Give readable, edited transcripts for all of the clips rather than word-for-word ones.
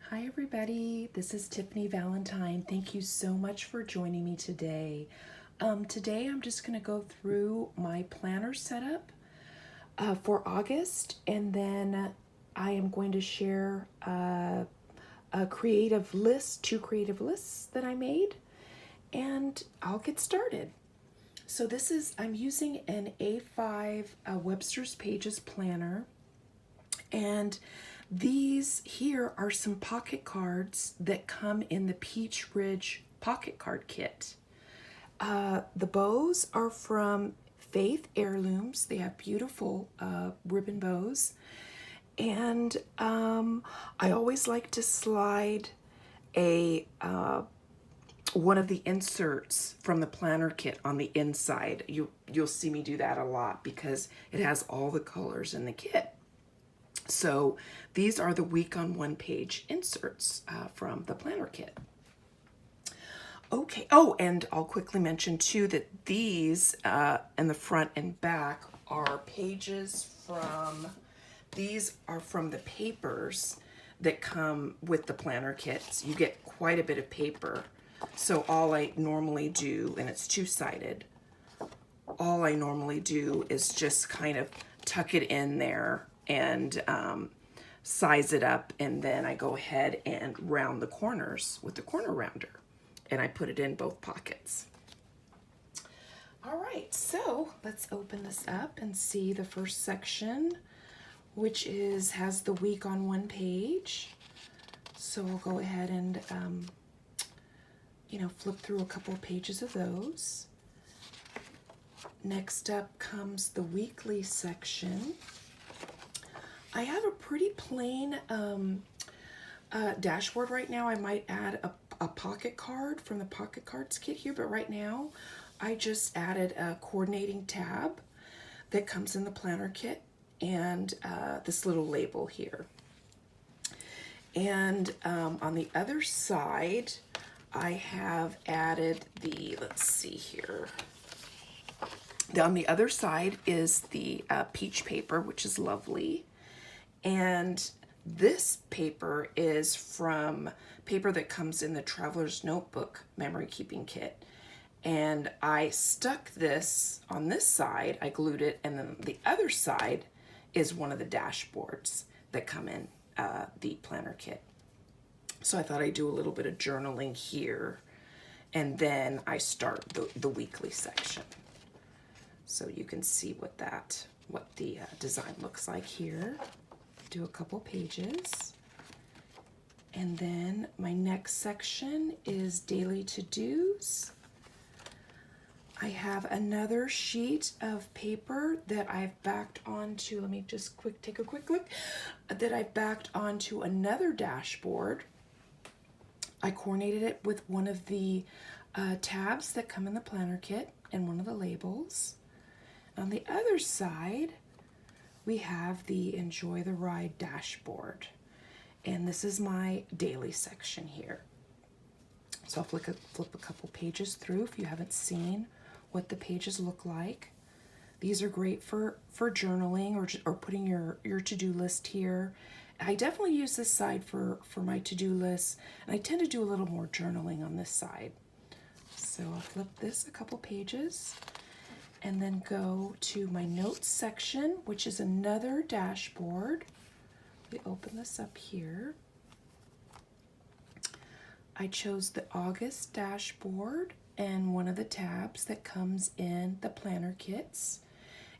Hi everybody, this is Tiffany Valentine. Thank you so much for joining me today. Today I'm just going to go through my planner setup for August, and then I am going to share a creative list, two creative lists that I made, and I'll get started. So I'm using an A5 Webster's Pages planner, and these here are some pocket cards that come in the Peach Ridge pocket card kit. The bows are from Faith Heirlooms. They have beautiful ribbon bows. And I always like to slide a one of the inserts from the planner kit on the inside. You'll see me do that a lot because it has all the colors in the kit. So these are the week on one page inserts from the planner kit. Okay, oh, and I'll quickly mention too that these in the front and back are these are from the papers that come with the planner kits. You get quite a bit of paper. So all I normally do, and it's two-sided, all I normally do is just kind of tuck it in there and size it up, and then I go ahead and round the corners with the corner rounder, and I put it in both pockets. All right, so let's open this up and see the first section, which has the week on one page. So I'll go ahead and flip through a couple of pages of those. Next up comes the weekly section. I have a pretty plain dashboard right now. I might add a pocket card from the pocket cards kit here, but right now I just added a coordinating tab that comes in the planner kit and this little label here. And on the other side, I have added let's see here. On the other side is the peach paper, which is lovely. And this paper is from paper that comes in the Traveler's Notebook memory keeping kit. And I stuck this on this side, I glued it, and then the other side is one of the dashboards that come in the planner kit. So I thought I'd do a little bit of journaling here, and then I start the weekly section. So you can see what the design looks like here. Do a couple pages, and then my next section is daily to-dos. I have another sheet of paper that I've backed onto, let me just take a quick look, that I've backed onto another dashboard. I coordinated it with one of the tabs that come in the planner kit and one of the labels. On the other side, we have the Enjoy the Ride dashboard. And this is my daily section here. So I'll flip a couple pages through if you haven't seen what the pages look like. These are great for journaling or putting your to-do list here. I definitely use this side for my to-do list, and I tend to do a little more journaling on this side. So I'll flip this a couple pages, and then go to my notes section, which is another dashboard. We open this up here. I chose the August dashboard and one of the tabs that comes in the planner kits,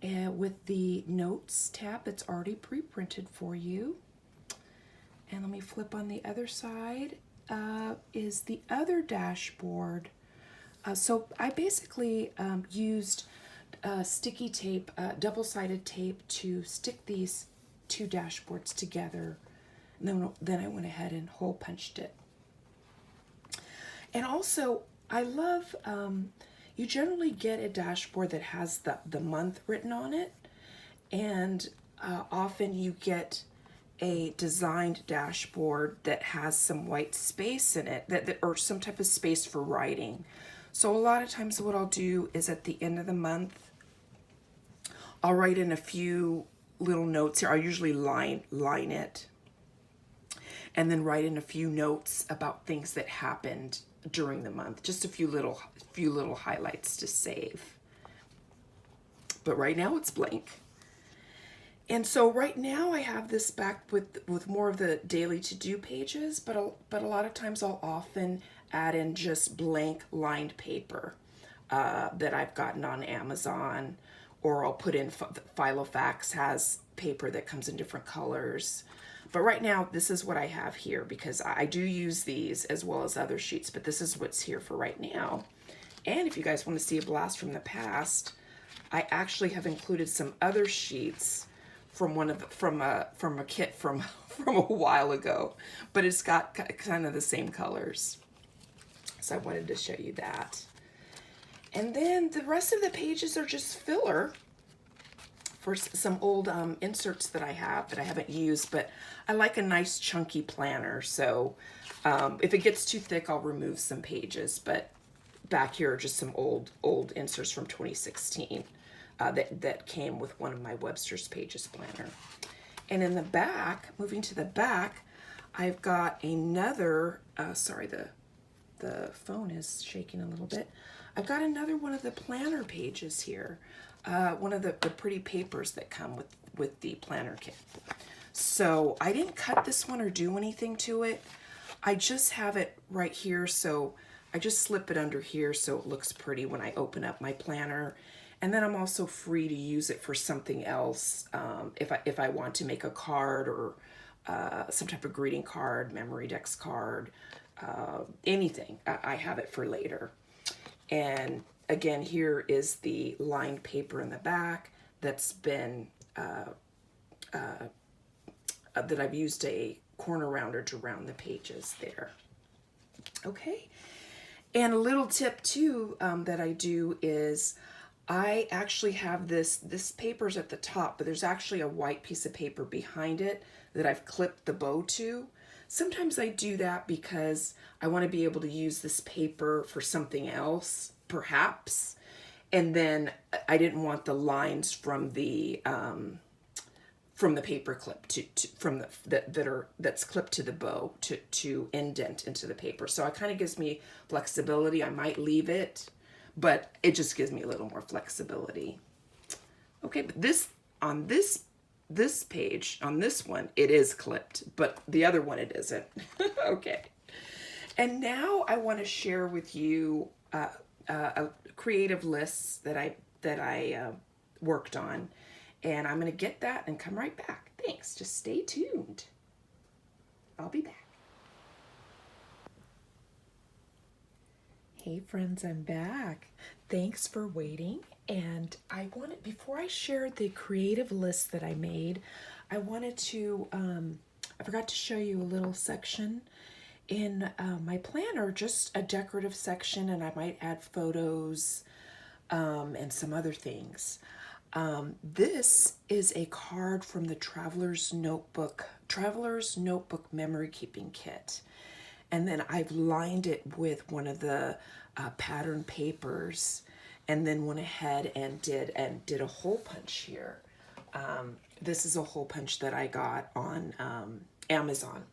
with the notes tab that's already pre-printed for you. And let me flip on the other side, is the other dashboard. So I basically used sticky tape, double-sided tape, to stick these two dashboards together, and then I went ahead and hole punched it. And also, I love, you generally get a dashboard that has the month written on it, and often you get a designed dashboard that has some white space in it, or some type of space for writing. So a lot of times what I'll do is at the end of the month, I'll write in a few little notes here. I'll usually line it. and then write in a few notes about things that happened during the month. Just a few little highlights to save. But right now it's blank. And so right now I have this back with more of the daily to-do pages, but a lot of times I'll often add in just blank lined paper that I've gotten on Amazon, or I'll put in Filofax has paper that comes in different colors. But right now this is what I have here, because I do use these as well as other sheets, but this is what's here for right now. And if you guys want to see a blast from the past, I actually have included some other sheets from a kit from a while ago, but it's got kind of the same colors. So I wanted to show you that. And then the rest of the pages are just filler for some old inserts that I have that I haven't used, but I like a nice chunky planner. So if it gets too thick, I'll remove some pages, but back here are just some old inserts from 2016. That came with one of my Webster's Pages planner. And in the back, moving to the back, I've got another, sorry, the phone is shaking a little bit. I've got another one of the planner pages here, one of the pretty papers that come with the planner kit. So I didn't cut this one or do anything to it. I just have it right here, so I just slip it under here so it looks pretty when I open up my planner. And then I'm also free to use it for something else if I want to make a card or some type of greeting card, memory dex card, anything. I have it for later. And again, here is the lined paper in the back that's been, that I've used a corner rounder to round the pages there. Okay. And a little tip too that I do is I actually have this paper's at the top, but there's actually a white piece of paper behind it that I've clipped the bow to. Sometimes I do that because I want to be able to use this paper for something else, perhaps. And then I didn't want the lines from the paper clip that's clipped to the bow to indent into the paper. So it kind of gives me flexibility. I might leave it, but it just gives me a little more flexibility. Okay, but on this page, on this one, it is clipped, but the other one it isn't. Okay. And now I want to share with you creative lists that I worked on, and I'm going to get that and come right back. Thanks. Just stay tuned. I'll be back. Hey friends, I'm back. Thanks for waiting. And before I share the creative list that I made, I wanted to, I forgot to show you a little section in my planner, just a decorative section, and I might add photos and some other things. This is a card from the Traveler's Notebook Memory Keeping Kit. And then I've lined it with one of the pattern papers, and then went ahead and did a hole punch here. This is a hole punch that I got on Amazon,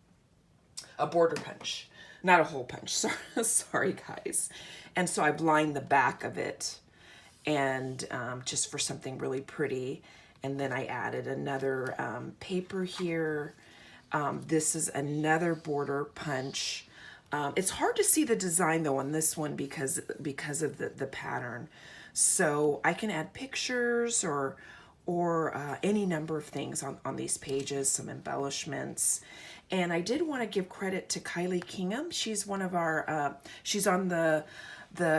a border punch, not a hole punch. Sorry guys. And so I've lined the back of it, and just for something really pretty. And then I added another paper here. This is another border punch. It's hard to see the design though on this one because of the pattern. So I can add pictures or any number of things on these pages, some embellishments. And I did want to give credit to Kylie Kingham. She's one of our, she's on the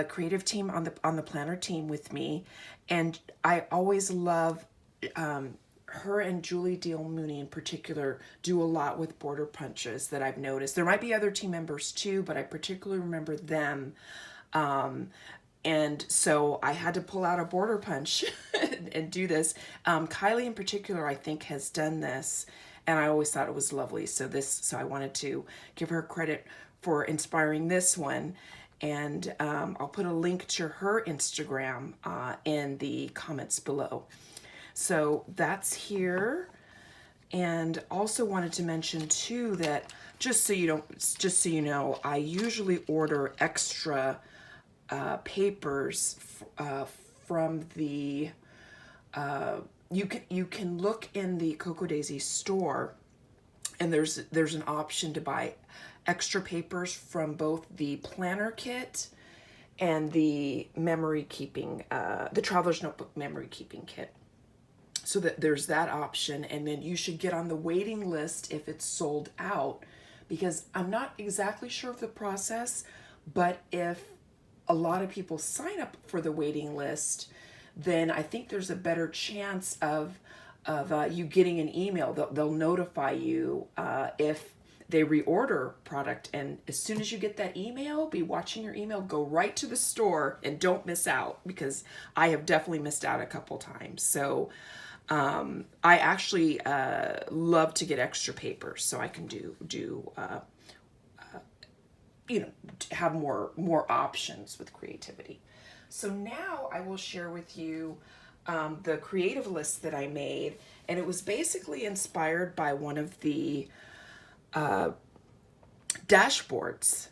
creative team, on the planner team with me. And I always love, her and Julie Deal Mooney in particular do a lot with border punches that I've noticed. There might be other team members too, but I particularly remember them. And so I had to pull out a border punch and do this. Kylie in particular, I think, has done this, and I always thought it was lovely. So I wanted to give her credit for inspiring this one. And I'll put a link to her Instagram in the comments below. So that's here. And also wanted to mention too that just so you know, I usually order extra papers from the you can look in the Cocoa Daisy store, and there's an option to buy extra papers from both the planner kit and the memory keeping, the Traveler's Notebook memory keeping kit. So that there's that option, and then you should get on the waiting list if it's sold out, because I'm not exactly sure of the process, but if a lot of people sign up for the waiting list, then I think there's a better chance of you getting an email. They'll notify you if they reorder product, and as soon as you get that email, be watching your email, go right to the store and don't miss out, because I have definitely missed out a couple times. So I actually love to get extra paper so I can have more options with creativity. So now I will share with you the creative list that I made, and it was basically inspired by one of the dashboards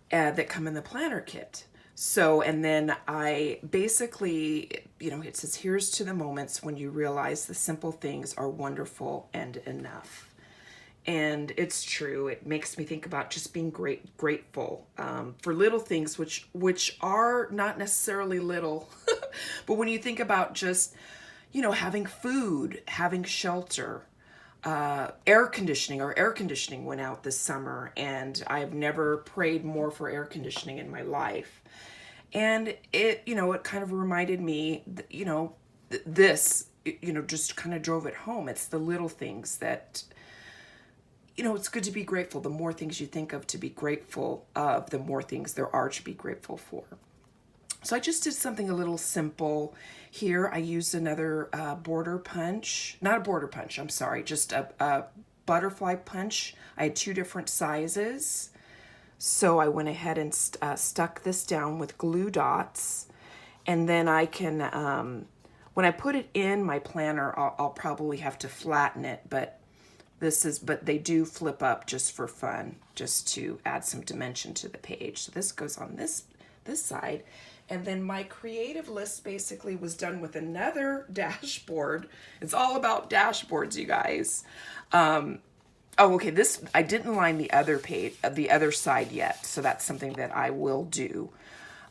that come in the planner kit. So, and then I basically, it says, here's to the moments when you realize the simple things are wonderful and enough. And it's true. It makes me think about just being grateful for little things, which are not necessarily little, but when you think about just, having food, having shelter, air conditioning. Our air conditioning went out this summer, and I've never prayed more for air conditioning in my life. And it kind of reminded me, this, just kind of drove it home. It's the little things that, it's good to be grateful. The more things you think of to be grateful of, the more things there are to be grateful for. So I just did something a little simple here. I used another border punch, not a border punch, I'm sorry, just a butterfly punch. I had 2 different sizes. So I went ahead and stuck this down with glue dots, and then I can, when I put it in my planner, I'll probably have to flatten it, but they do flip up just for fun, just to add some dimension to the page. So this goes on this side. And then my creative list basically was done with another dashboard. It's all about dashboards, you guys. Oh, okay, I didn't line the other page, the other side yet, so that's something that I will do.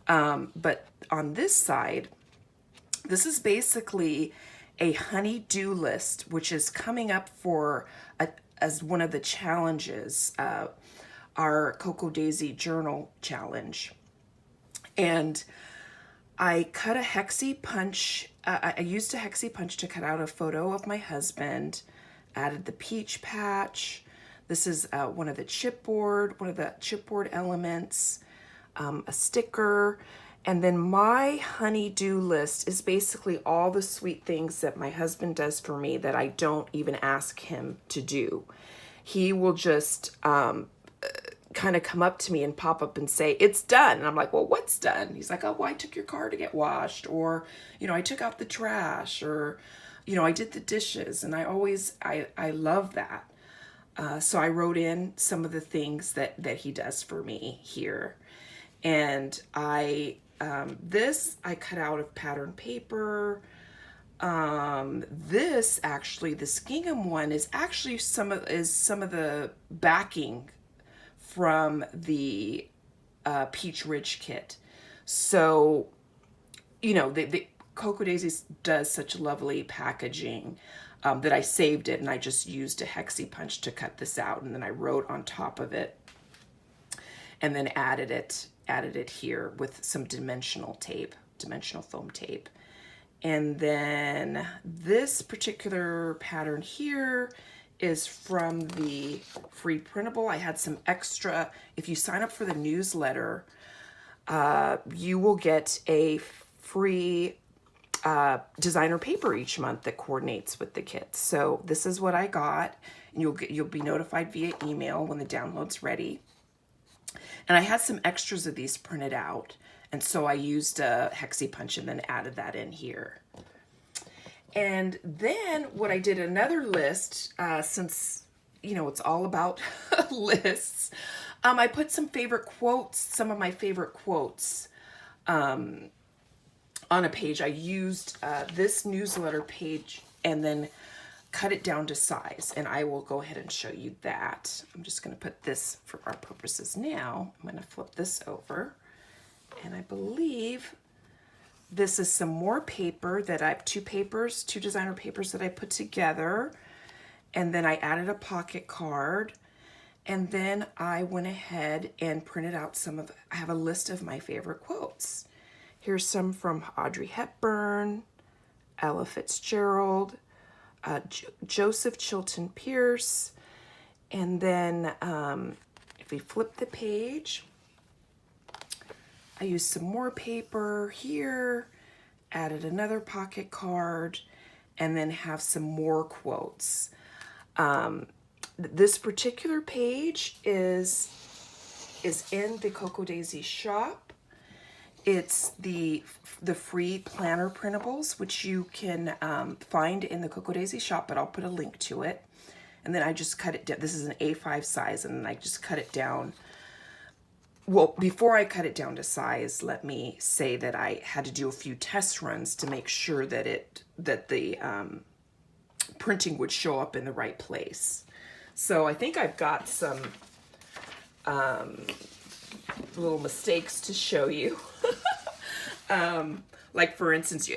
But on this side, this is basically a honey-do list, which is coming up as one of the challenges, our Cocoa Daisy Journal Challenge. And I cut a hexie punch, I used a hexie punch to cut out a photo of my husband, added the peach patch. This is one of the chipboard elements, a sticker. And then my honey-do list is basically all the sweet things that my husband does for me that I don't even ask him to do. He will just kind of come up to me and pop up and say, it's done. And I'm like, well, what's done? He's like, oh, well, I took your car to get washed, or, I took out the trash, or, I did the dishes. And I love that. So I wrote in some of the things that he does for me here. And this I cut out of pattern paper. This actually, this gingham one is actually some of the backing from the Peach Ridge kit. So, the Cocoa Daisies does such lovely packaging that I saved it, and I just used a hexie punch to cut this out, and then I wrote on top of it, and then added it here with some dimensional foam tape. And then this particular pattern here is from the free printable. I had some extra. If you sign up for the newsletter, you will get a free designer paper each month that coordinates with the kits. So this is what I got, and you'll be notified via email when the download's ready. And I had some extras of these printed out, and so I used a hexie punch and then added that in here. And then what I did, another list, since, you know, it's all about lists, I put some favorite quotes, some of my favorite quotes on a page. I used this newsletter page and then cut it down to size, and I will go ahead and show you that. I'm just going to put this for our purposes now. I'm going to flip this over, and I believe this is some more paper that I have two designer papers that I put together, and then I added a pocket card, and then I went ahead and printed out I have a list of my favorite quotes. Here's some from Audrey Hepburn, Ella Fitzgerald, Joseph Chilton Pierce, and then if we flip the page, I used some more paper here, added another pocket card, and then have some more quotes. This particular page is in the Cocoa Daisy shop. It's the free planner printables, which you can find in the Cocoa Daisy shop, but I'll put a link to it. And then I just cut it down. This is an A5 size, and then I just cut it down. Well, before I cut it down to size, let me say that I had to do a few test runs to make sure that the printing would show up in the right place. So I think I've got some little mistakes to show you. Like for instance,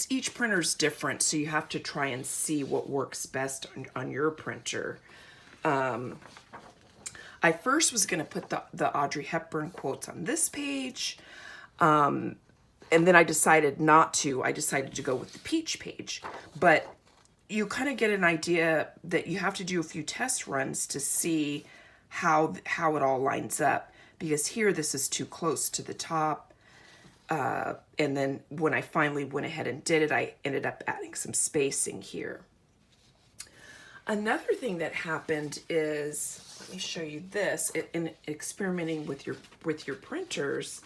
each printer's different, so you have to try and see what works best on your printer. I first was going to put the Audrey Hepburn quotes on this page, and then I decided not to. I decided to go with the peach page, but you kind of get an idea that you have to do a few test runs to see how it all lines up, because here this is too close to the top, and then when I finally went ahead and did it, I ended up adding some spacing here. Another thing that happened is, let me show you this, in experimenting with your printers,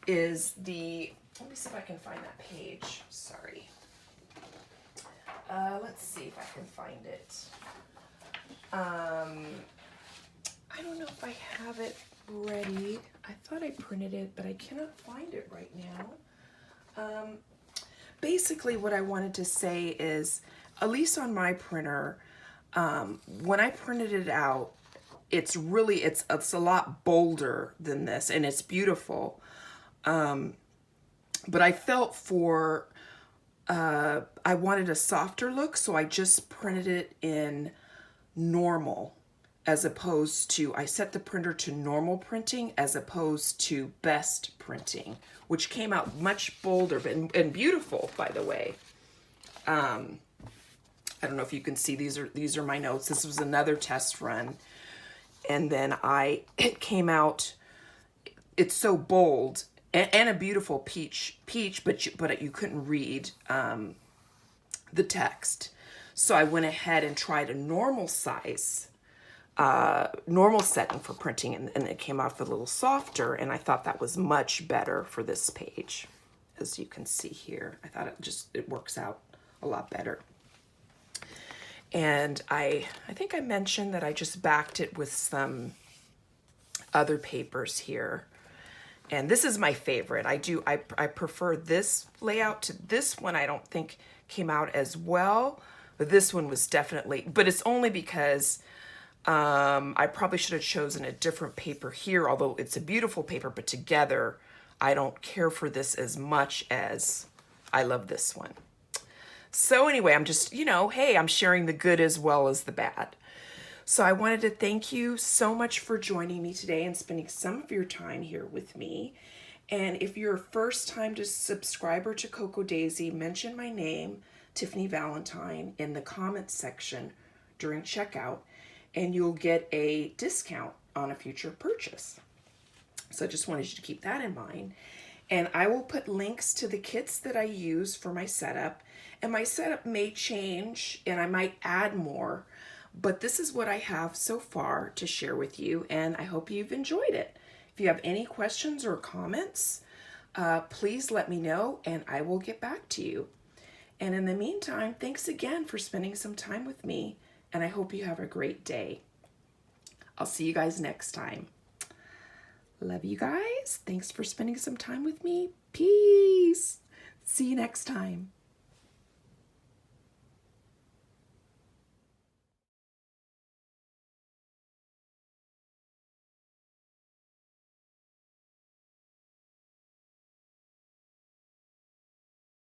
is let me see if I can find that page, sorry. Let's see if I can find it. I don't know if I have it ready. I thought I printed it, but I cannot find it right now. Basically what I wanted to say is, at least on my printer, when I printed it out, it's a lot bolder than this, and it's beautiful. But I felt I wanted a softer look, so I just printed it in normal, as opposed to, I set the printer to normal printing as opposed to best printing, which came out much bolder and beautiful, by the way. I don't know if you can see, these are my notes. This was another test run, and then it came out, it's so bold and a beautiful peach, but you couldn't read the text. So I went ahead and tried a normal size, normal setting for printing, and it came out a little softer, and I thought that was much better for this page. As you can see here, I thought it works out a lot better. And I think I mentioned that I just backed it with some other papers here. And this is my favorite. I prefer this layout to this one. I don't think came out as well, but this one was definitely, but it's only because I probably should have chosen a different paper here, although it's a beautiful paper, but together I don't care for this as much as I love this one. So anyway, I'm just, hey, I'm sharing the good as well as the bad. So I wanted to thank you so much for joining me today and spending some of your time here with me. And if you're a first-time subscriber to Cocoa Daisy, mention my name, Tiffany Valentine, in the comments section during checkout, and you'll get a discount on a future purchase. So I just wanted you to keep that in mind. And I will put links to the kits that I use for my setup. And my setup may change, and I might add more. But this is what I have so far to share with you, and I hope you've enjoyed it. If you have any questions or comments, please let me know, and I will get back to you. And in the meantime, thanks again for spending some time with me, and I hope you have a great day. I'll see you guys next time. Love you guys. Thanks for spending some time with me. Peace. See you next time.